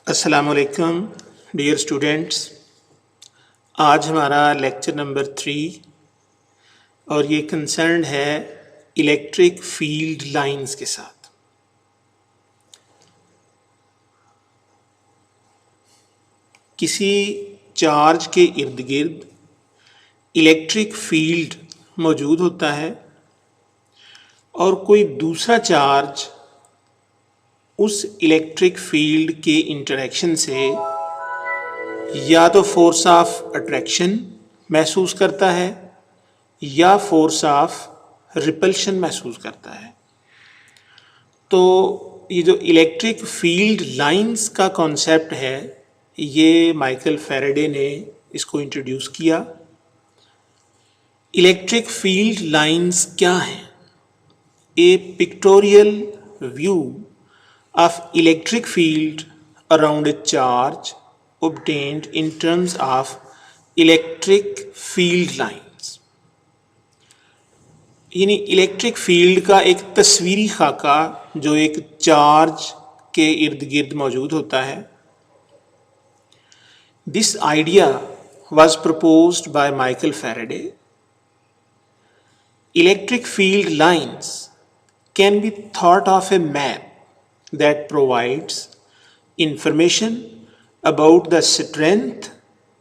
अस्सलाम वालेकुम dear students. आज हमारा लेक्चर नंबर 3 और ये कंसर्न है इलेक्ट्रिक फील्ड लाइंस के साथ। किसी चार्ज के इर्द गिर्द इलेक्ट्रिक फील्ड मौजूद होता है और कोई दूसरा चार्ज उस इलेक्ट्रिक फील्ड के इंटरेक्शन से या तो फोर्स ऑफ अट्रैक्शन महसूस करता है या फोर्स ऑफ रिपल्शन महसूस करता है। तो ये जो इलेक्ट्रिक फील्ड लाइंस का कॉन्सेप्ट है, ये माइकल फैराडे ने इसको इंट्रोड्यूस किया। इलेक्ट्रिक फील्ड लाइंस क्या हैं? A pictorial view of electric field around a charge obtained in terms of electric field lines। यानी इलेक्ट्रिक फील्ड का एक तस्वीरी खाका जो एक चार्ज के इर्द गिर्द मौजूद होता है। This idea was proposed by Michael Faraday। Electric field lines can be thought of a map that provides information about the strength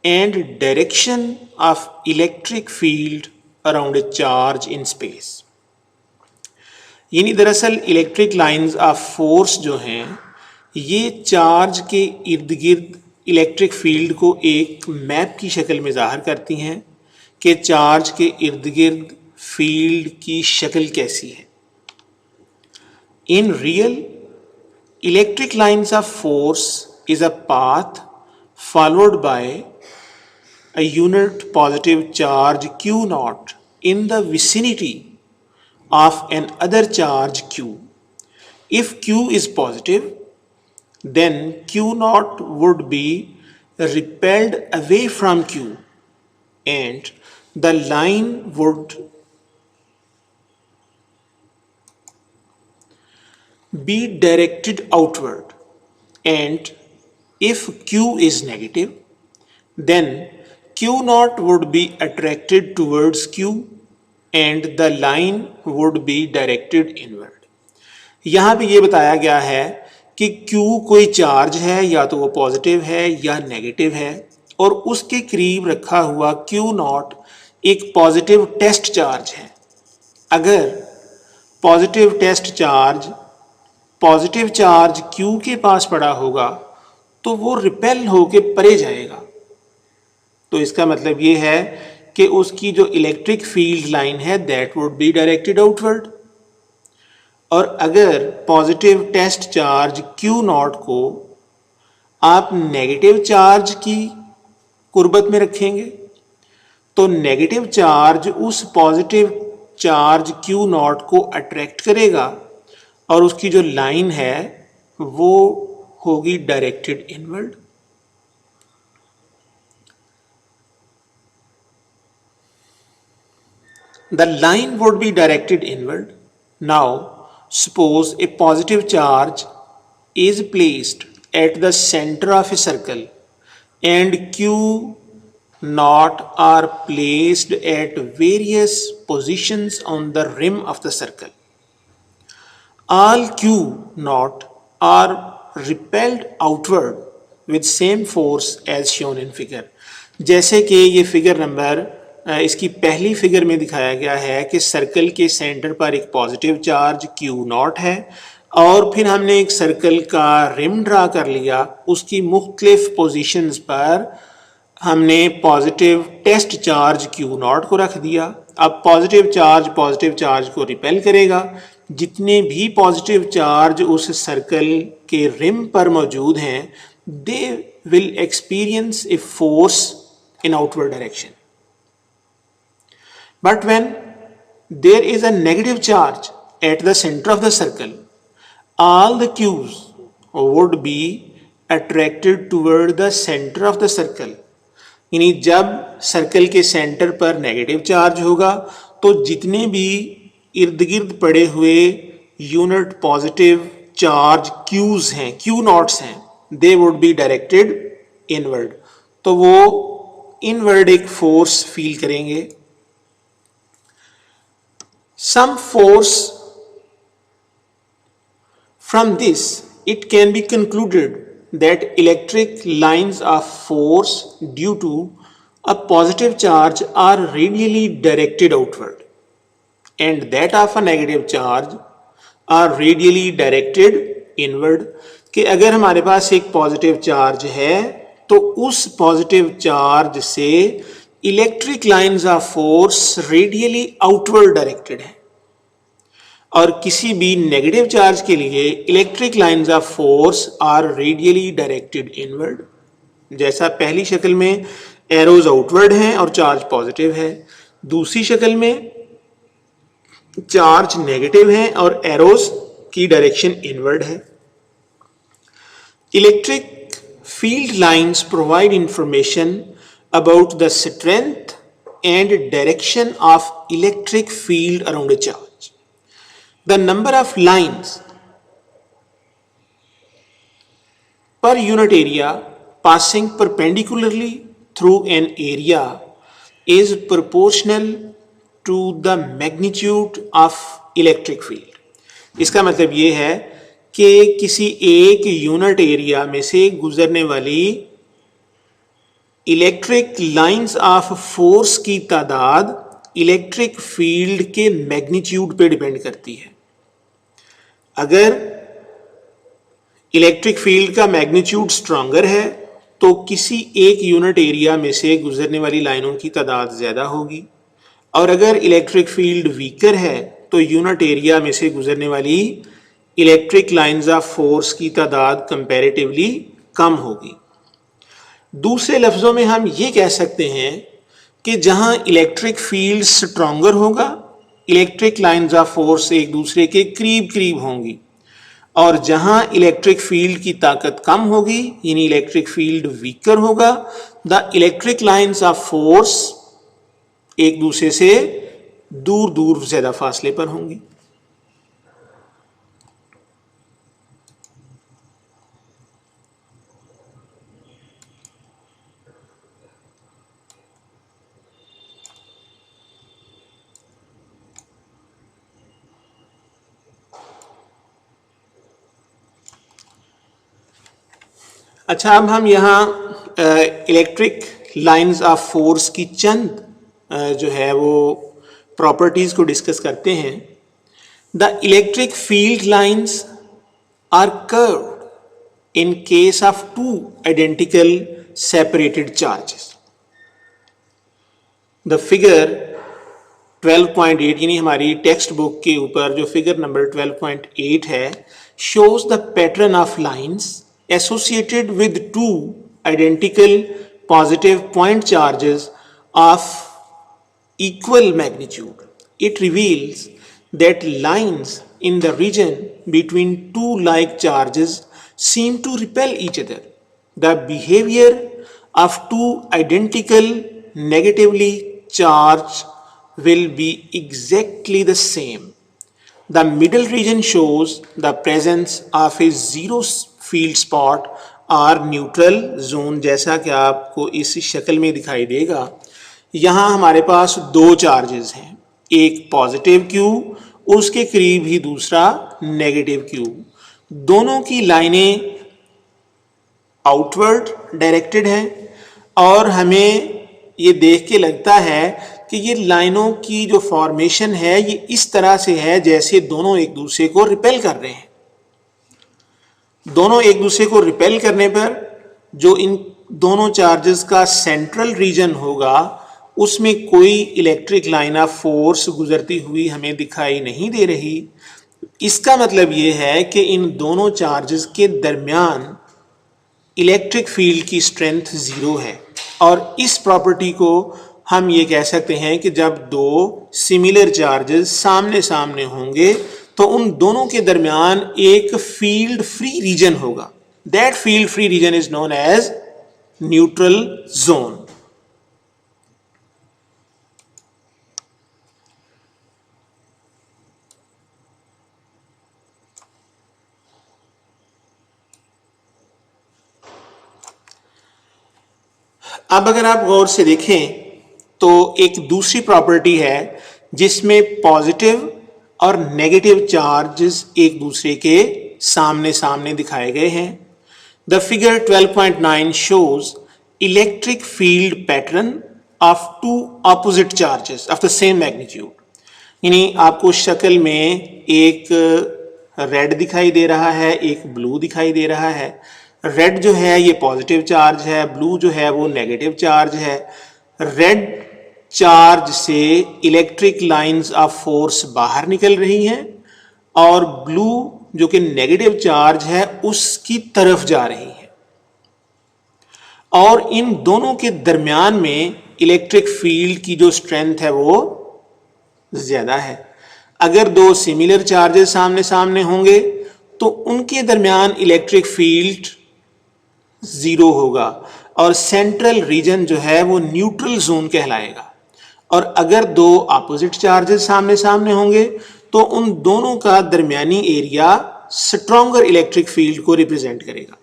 and direction of electric field around a charge in space। यानी दरअसल electric lines of force जो हैं ये charge के इर्द गिर्द electric field को एक मैप की शक्ल में ज़ाहिर करती हैं कि चार्ज के इर्द गिर्द फील्ड की शक्ल कैसी है। In real electric lines of force is a path followed by a unit positive charge Q naught in the vicinity of an other charge Q. If Q is positive, then Q naught would be repelled away from Q and the line would be directed outward, and if Q is negative, then Q naught would be attracted towards Q and the line would be directed inward। यहाँ पे ये बताया गया है कि Q कोई charge है, या तो वो पॉजिटिव है या नेगेटिव है, और उसके करीब रखा हुआ Q नॉट एक पॉजिटिव टेस्ट चार्ज है। अगर positive test charge positive charge Q के पास पड़ा होगा तो वो रिपेल होके परे जाएगा। तो इसका मतलब ये है कि उसकी जो इलेक्ट्रिक फील्ड लाइन है that would be directed outward. और अगर positive test charge Q naught को आप नेगेटिव चार्ज की कुर्बत में रखेंगे तो नेगेटिव चार्ज उस पॉजिटिव चार्ज Q नॉट को अट्रैक्ट करेगा और उसकी जो लाइन है वो होगी directed inward. The line would be directed inward। Now suppose a positive charge is placed at the center of a circle and Q naught are placed at various positions on the rim of the circle। All Q naught are repelled outward with same force as shown in figure। जैसे कि ये figure number इसकी पहली figure में दिखाया गया है कि सर्कल के सेंटर पर एक पॉजिटिव चार्ज Q नॉट है और फिर हमने एक सर्कल का रिम ड्रा कर लिया, उसकी मुख्तलिफ पोजीशंस पर हमने positive test charge Q naught को रख दिया। अब पॉजिटिव चार्ज को रिपेल करेगा। जितने भी पॉजिटिव चार्ज उस सर्कल के रिम पर मौजूद हैं they will experience a force in outward direction. But when there is a negative charge at the center of the circle all the Qs would be attracted toward the center of the circle. यानी जब circle के centre पर negative charge होगा तो जितने भी इर्द गिर्द पड़े हुए यूनिट पॉजिटिव चार्ज क्यूज हैं, क्यू नॉट्स हैं, they would be directed inward. तो वो इनवर्ड एक फोर्स फील करेंगे। Some force from this it can be concluded that electric lines of force due to a positive charge are radially directed outward and that of a negative charge are radially directed inward। कि अगर हमारे पास एक positive charge है तो उस positive charge से electric lines of force radially outward directed है और किसी भी नेगेटिव चार्ज के लिए electric lines of force are radially directed inward. जैसा पहली शक्ल में एरोज आउटवर्ड हैं और चार्ज पॉजिटिव है, दूसरी शक्ल में चार्ज नेगेटिव है और एरोज की डायरेक्शन इनवर्ड है। Electric field lines provide information about the strength and direction of electric field around a charge. The number of lines per unit area passing perpendicularly through an area is proportional to the magnitude of electric field। इसका मतलब ये है कि किसी एक unit area में से गुजरने वाली इलेक्ट्रिक लाइंस ऑफ फोर्स की तादाद इलेक्ट्रिक फील्ड के मैग्नीट्यूड पे डिपेंड करती है। अगर इलेक्ट्रिक फील्ड का मैग्नीट्यूड स्ट्रांगर है तो किसी एक यूनिट एरिया में से गुजरने वाली लाइनों की तादाद ज्यादा होगी और अगर इलेक्ट्रिक फील्ड वीकर है तो यूनिट एरिया में से गुजरने वाली इलेक्ट्रिक लाइंस ऑफ फोर्स की तादाद कंपैरेटिवली कम होगी। दूसरे लफ्जों में हम ये कह सकते हैं कि जहां इलेक्ट्रिक फील्ड स्ट्रांगर होगा इलेक्ट्रिक लाइंस ऑफ फोर्स एक दूसरे के करीब करीब होंगी और जहां इलेक्ट्रिक फील्ड की ताकत कम होगी यानी इलेक्ट्रिक फील्ड वीकर होगा the electric lines of force एक दूसरे से दूर दूर ज्यादा फासले पर होंगी। अच्छा, अब हम यहाँ इलेक्ट्रिक लाइंस ऑफ फोर्स की चंद जो है वो प्रॉपर्टीज को डिस्कस करते हैं। The electric field lines are curved in case of two identical separated charges. The figure 12.8 यानी हमारी टेक्स्ट बुक के ऊपर जो फिगर नंबर 12.8 है shows the pattern of lines associated with two identical positive point charges of equal magnitude. It reveals that lines in the region between two like charges seem to repel each other. The behavior of two identical negatively charged will be exactly the same. The middle region shows the presence of a zero field spot और neutral zone, जैसा कि आपको इस शक्ल में दिखाई देगा। यहाँ हमारे पास दो चार्जेस हैं, एक पॉजिटिव क्यू, उसके करीब ही दूसरा नेगेटिव क्यू। दोनों की लाइनें आउटवर्ड डायरेक्टेड हैं और हमें ये देख के लगता है कि ये लाइनों की जो फॉर्मेशन है ये इस तरह से है जैसे दोनों एक दूसरे को रिपेल कर रहे हैं। दोनों एक दूसरे को रिपेल करने पर जो इन दोनों चार्जेस का सेंट्रल रीजन होगा उसमें कोई इलेक्ट्रिक लाइन ऑफ फोर्स गुजरती हुई हमें दिखाई नहीं दे रही। इसका मतलब ये है कि इन दोनों चार्जेस के दरमियान इलेक्ट्रिक फील्ड की स्ट्रेंथ जीरो है और इस प्रॉपर्टी को हम ये कह सकते हैं कि जब दो सिमिलर चार्जेस सामने सामने होंगे तो उन दोनों के दरमियान एक फील्ड फ्री रीजन होगा। That field free region is known as neutral zone. अब अगर आप गौर से देखें तो एक दूसरी प्रॉपर्टी है जिसमें पॉजिटिव और नेगेटिव चार्जेस एक दूसरे के सामने सामने दिखाए गए हैं। The figure 12.9 shows electric field pattern of two opposite charges of the same magnitude। यानी आपको शक्ल में एक रेड दिखाई दे रहा है, एक ब्लू दिखाई दे रहा है। रेड जो है ये पॉजिटिव चार्ज है, ब्लू जो है वो नेगेटिव चार्ज है। रेड चार्ज से इलेक्ट्रिक लाइंस ऑफ फोर्स बाहर निकल रही हैं और ब्लू जो कि नेगेटिव चार्ज है उसकी तरफ जा रही है, और इन दोनों के दरमियान में इलेक्ट्रिक फील्ड की जो स्ट्रेंथ है वो ज्यादा है। अगर दो सिमिलर चार्जेस सामने सामने होंगे तो उनके दरमियान इलेक्ट्रिक फील्ड जीरो होगा और सेंट्रल रीजन जो है वो न्यूट्रल जोन कहलाएगा। और अगर दो अपोजिट चार्जेस सामने सामने होंगे तो उन दोनों का दरमियानी एरिया स्ट्रॉन्गर इलेक्ट्रिक फील्ड को रिप्रेजेंट करेगा।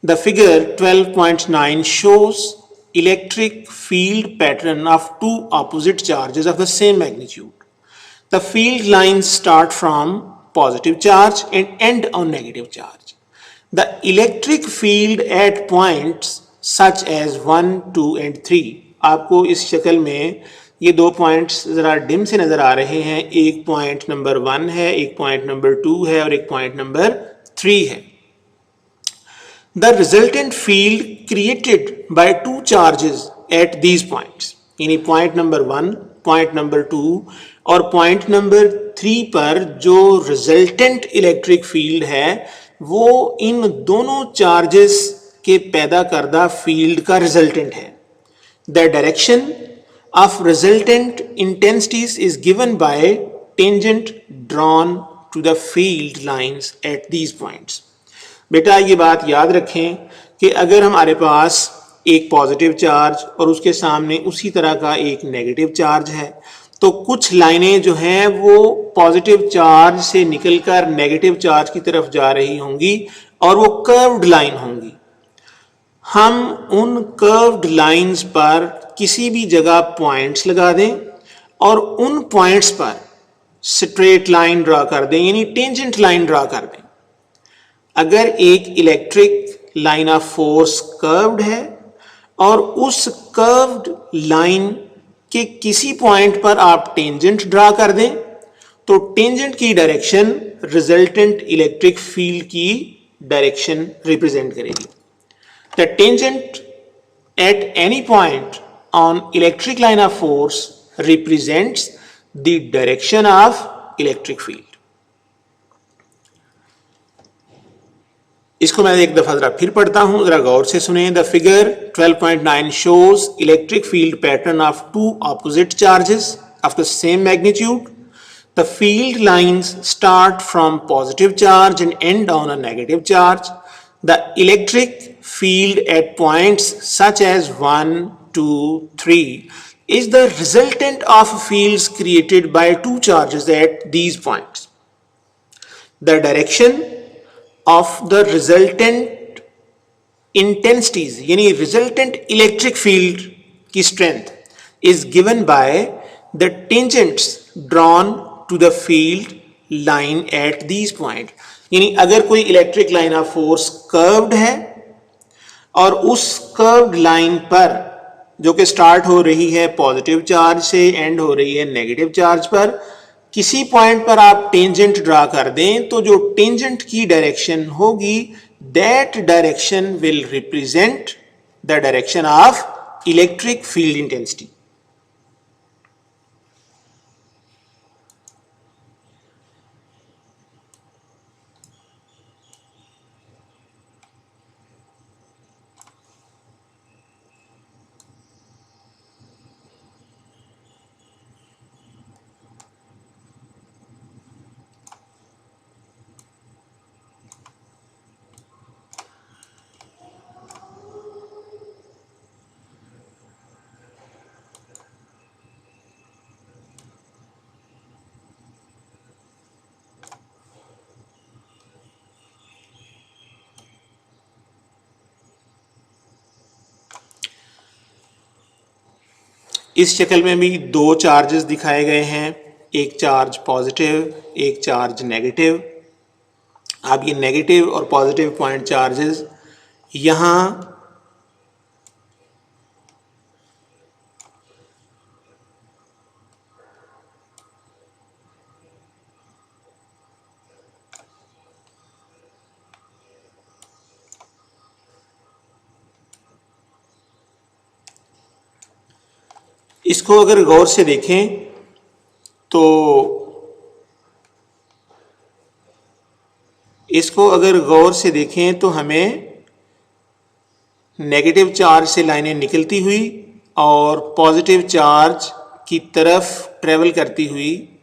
The figure 12.9 shows electric field pattern of two opposite charges of the same magnitude. The field lines start from positive charge and end on negative charge. The electric field at points such as 1, 2 and 3, आपको इस शक्ल में ये दो points ज़रा dim से नज़र आ रहे हैं। एक पॉइंट नंबर 1 है, एक पॉइंट नंबर 2 है और एक पॉइंट नंबर 3 है। The resultant field created by two charges at these points, यानी पॉइंट नंबर 1, पॉइंट नंबर 2 और पॉइंट नंबर 3 पर जो रिजल्टेंट इलेक्ट्रिक फील्ड है वो इन दोनों चार्जेस के पैदा करदा फील्ड का रिजल्टेंट है। The direction of resultant intensities is given by tangent drawn to the field lines at these points। बेटा ये बात याद रखें कि अगर हमारे पास एक पॉजिटिव चार्ज और उसके सामने उसी तरह का एक नेगेटिव चार्ज है तो कुछ लाइनें जो हैं वो पॉजिटिव चार्ज से निकलकर नेगेटिव चार्ज की तरफ जा रही होंगी और वो कर्व्ड लाइन होंगी। हम उन कर्व्ड लाइंस पर किसी भी जगह पॉइंट्स लगा दें और उन पॉइंट्स पर स्ट्रेट लाइन ड्रा कर दें, यानी टेंजेंट लाइन ड्रा कर दें। अगर एक electric line of force curved है और उस कर्व्ड लाइन के किसी पॉइंट पर आप टेंजेंट ड्रा कर दें तो टेंजेंट की डायरेक्शन रिजल्टेंट इलेक्ट्रिक फील्ड की डायरेक्शन रिप्रेजेंट करेगी। The tangent at any point on electric line of force represents the direction of electric field। इसको मैं एक दफा जरा फिर पढ़ता हूं, जरा गौर से सुने। The figure 12.9 shows electric field pattern of two opposite charges of the same magnitude. The field lines start from positive charge and end on a negative charge. The electric field at points such as 1, 2, 3 is the resultant of fields created by two charges at these points. The direction of the resultant intensities यानी resultant electric field की strength is given by the tangents drawn to the field line at these point। यानी अगर कोई electric line of force curved है और उस curved line पर जो कि स्टार्ट हो रही है पॉजिटिव चार्ज से, एंड हो रही है नेगेटिव चार्ज पर, किसी पॉइंट पर आप टेंजेंट ड्रा कर दें तो जो टेंजेंट की डायरेक्शन होगी that direction will represent the direction of electric field intensity. इस शक्ल में भी दो चार्जेस दिखाए गए हैं, एक चार्ज पॉजिटिव, एक चार्ज नेगेटिव। अब ये नेगेटिव और पॉजिटिव पॉइंट चार्जेस यहाँ इसको अगर गौर से देखें तो हमें नेगेटिव चार्ज से लाइनें निकलती हुई और पॉजिटिव चार्ज की तरफ ट्रेवल करती हुई